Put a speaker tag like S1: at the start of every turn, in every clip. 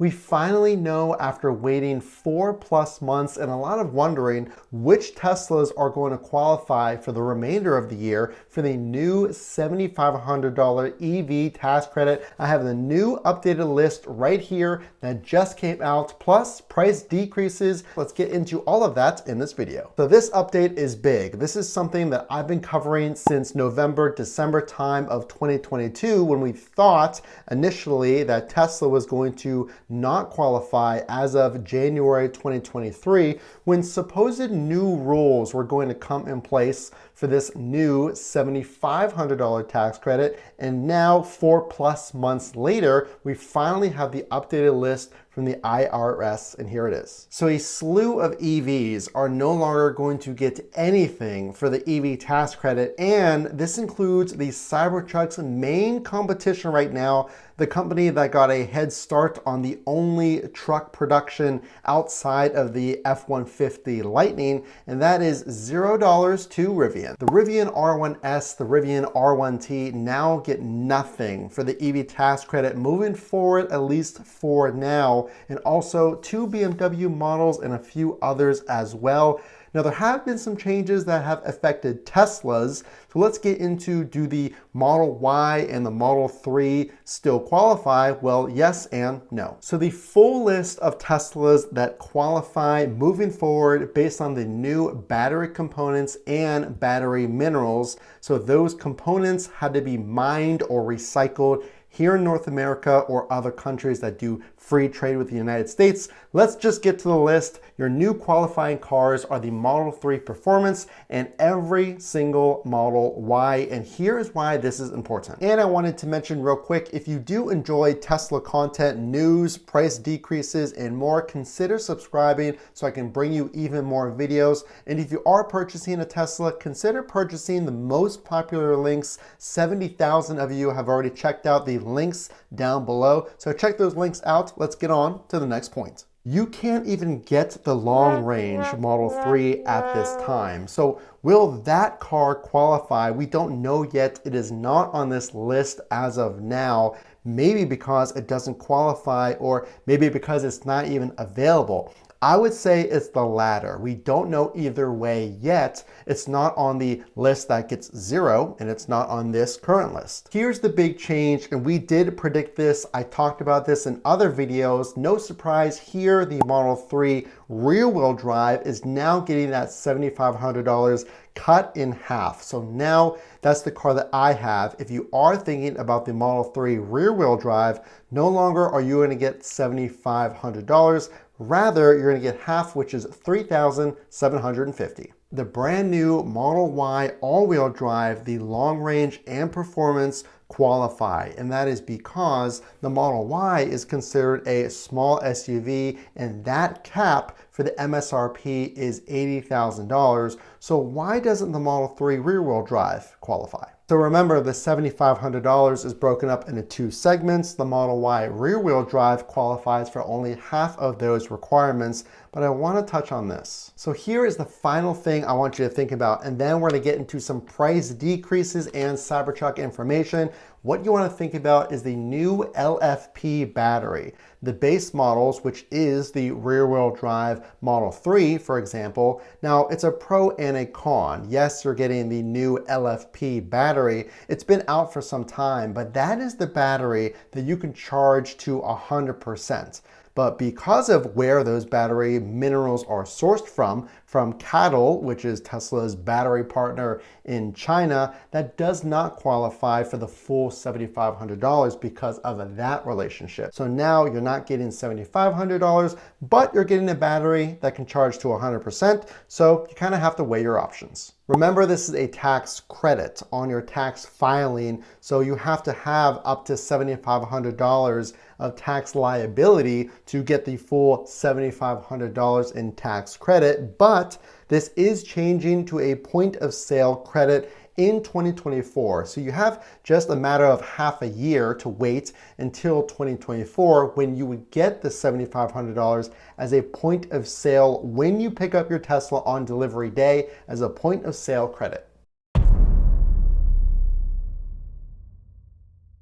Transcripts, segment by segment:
S1: We finally know after waiting 4+ months and a lot of wondering which Teslas are going to qualify for the remainder of the year for the new $7,500 EV tax credit. I have the new updated list right here that just came out, plus price decreases. Let's get into all of that in this video. So this update is big. This is something that I've been covering since November, December time of 2022, when we thought initially that Tesla was going to not qualify as of January 2023, when supposed new rules were going to come in place for this new $7,500 tax credit. And now 4+ months later, we finally have the updated list from the IRS, and here it is. So a slew of EVs are no longer going to get anything for the EV tax credit, and this includes the Cybertruck's main competition right now, the company that got a head start on the only truck production outside of the F-150 Lightning, and that is $0 to Rivian. The Rivian R1S, the Rivian R1T now get nothing for the EV tax credit moving forward, at least for now, and also 2 BMW models and a few others as well. Now, there have been some changes that have affected Teslas, so let's get into, do the Model Y and the Model 3 still qualify? Well, yes and no. So the full list of Teslas that qualify moving forward based on the new battery components and battery minerals. So those components had to be mined or recycled here in North America or other countries that do free trade with the United States. Let's just get to the list. Your new qualifying cars are the Model 3 Performance and every single Model Y, and here is why this is important. And I wanted to mention real quick, if you do enjoy Tesla content, news, price decreases, and more, consider subscribing so I can bring you even more videos. And if you are purchasing a Tesla, consider purchasing the most popular links. 70,000 of you have already checked out the links down below, so check those links out. Let's get on to the next point. You can't even get the long range Model 3 at this time. So will that car qualify? We don't know yet. It is not on this list as of now. Maybe because it doesn't qualify, or maybe because it's not even available. I would say it's the latter. We don't know either way yet. It's not on the list that gets 0, and it's not on this current list. Here's the big change, and we did predict this. I talked about this in other videos. No surprise here, the Model 3 rear-wheel drive is now getting that $7,500 cut in half. So now that's the car that I have. If you are thinking about the Model 3 rear-wheel drive, no longer are you going to get $7,500. Rather, you're going to get half, which is $3,750. The brand new Model Y all-wheel drive, the long range and performance qualify, and that is because the Model Y is considered a small SUV, and that cap for the MSRP is $80,000. So why doesn't the Model 3 rear-wheel drive qualify? So remember, the $7,500 is broken up into 2 segments. The Model Y rear-wheel drive qualifies for only half of those requirements, but I want to touch on this. So here is the final thing I want you to think about, and then we're going to get into some price decreases and Cybertruck information. What you want to think about is the new LFP battery. The base models, which is the rear-wheel drive Model 3, for example. Now, it's a pro and a con. Yes, you're getting the new LFP battery. It's been out for some time, but that is the battery that you can charge to 100%. But because of where those battery minerals are sourced from CATL, which is Tesla's battery partner in China, that does not qualify for the full $7,500 because of that relationship. So now you're not getting $7,500, but you're getting a battery that can charge to 100%. So you kind of have to weigh your options. Remember, this is a tax credit on your tax filing, so you have to have up to $7,500 of tax liability to get the full $7,500 in tax credit, but this is changing to a point of sale credit in 2024. So you have just a matter of half a year to wait until 2024 when you would get the $7,500 as a point of sale when you pick up your Tesla on delivery day as a point of sale credit.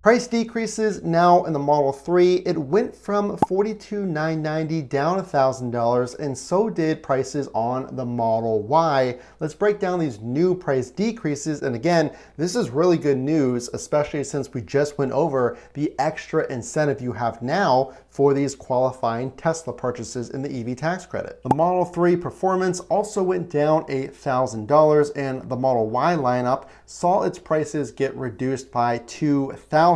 S1: Price decreases now in the Model 3. It went from $42,990 down $1,000, and so did prices on the Model Y. Let's break down these new price decreases. And again, this is really good news, especially since we just went over the extra incentive you have now for these qualifying Tesla purchases in the EV tax credit. The Model 3 performance also went down $1,000, and the Model Y lineup saw its prices get reduced by $2,000,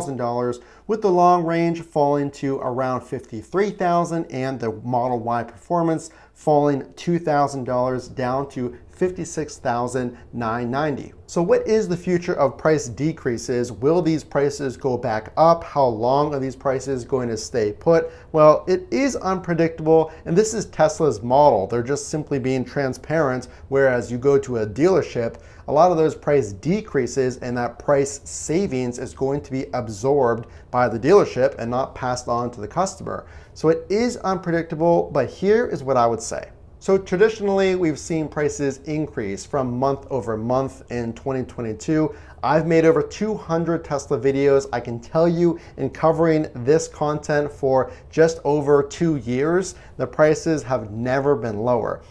S1: with the long range falling to around $53,000 and the Model Y performance falling $2,000 down to $56,990. So what is the future of price decreases? Will these prices go back up? How long are these prices going to stay put? Well, it is unpredictable, and this is Tesla's model. They're just simply being transparent, whereas you go to a dealership, a lot of those price decreases and that price savings is going to be absorbed by the dealership and not passed on to the customer. So it is unpredictable, but here is what I would say. So traditionally, we've seen prices increase from month over month in 2022. I've made over 200 Tesla videos. I can tell you, in covering this content for just over 2 years, the prices have never been lower.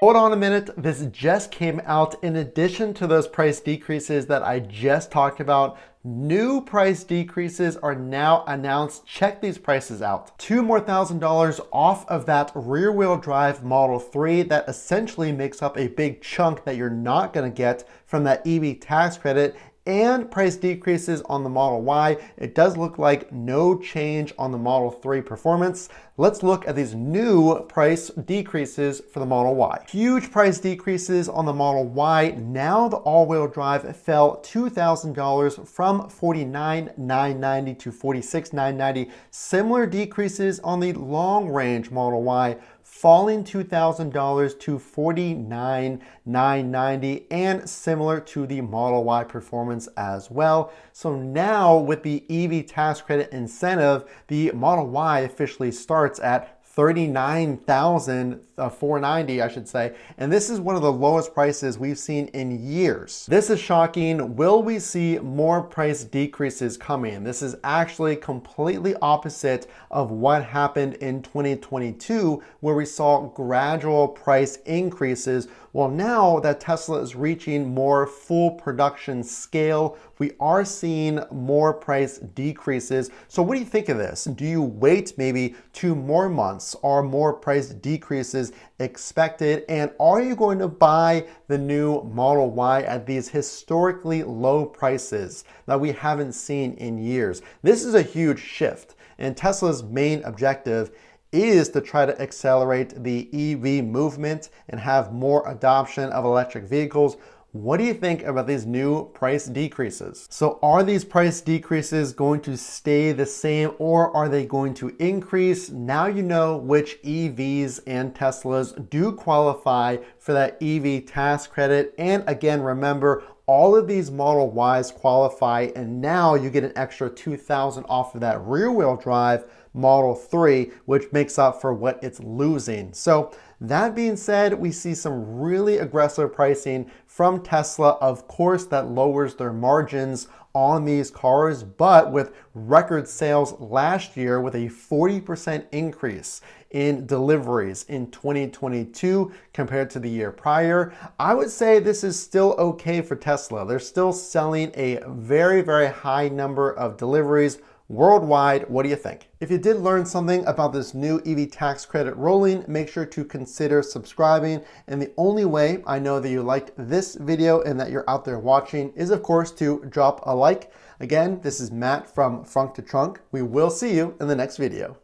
S1: Hold on a minute, this just came out. In addition to those price decreases that I just talked about, new price decreases are now announced. Check these prices out. $2 more thousand off of that rear wheel drive Model 3 that essentially makes up a big chunk that you're not gonna get from that EV tax credit, and price decreases on the Model Y. It does look like no change on the Model 3 performance. Let's look at these new price decreases for the Model Y. Huge price decreases on the Model Y. Now the all-wheel drive fell $2,000 from $49,990 to $46,990. Similar decreases on the long-range Model Y, falling $2,000 to $49,990, and similar to the Model Y performance as well. So now with the EV tax credit incentive, the Model Y officially starts at $39,490, I should say. And this is one of the lowest prices we've seen in years. This is shocking. Will we see more price decreases coming? This is actually completely opposite of what happened in 2022, where we saw gradual price increases. Well, now that Tesla is reaching more full production scale, we are seeing more price decreases. So what do you think of this? Do you wait maybe 2 more months? Are more price decreases expected? And are you going to buy the new Model Y at these historically low prices that we haven't seen in years? This is a huge shift, and Tesla's main objective is to try to accelerate the EV movement and have more adoption of electric vehicles. What do you think about these new price decreases? So are these price decreases going to stay the same, or are they going to increase? Now you know which EVs and Teslas do qualify for that EV tax credit. And again, remember, all of these Model Ys qualify, and now you get an extra $2,000 off of that rear wheel drive Model 3, which makes up for what it's losing. So that being said, we see some really aggressive pricing from Tesla. Of course, that lowers their margins on these cars, but with record sales last year, with a 40% increase in deliveries in 2022 compared to the year prior, I would say this is still okay for Tesla. They're still selling a very, very high number of deliveries worldwide. What do you think? If you did learn something about this new EV tax credit rolling, make sure to consider subscribing. And the only way I know that you liked this video and that you're out there watching is, of course, to drop a like. Again, this is Matt from Frunk to Trunk. We will see you in the next video.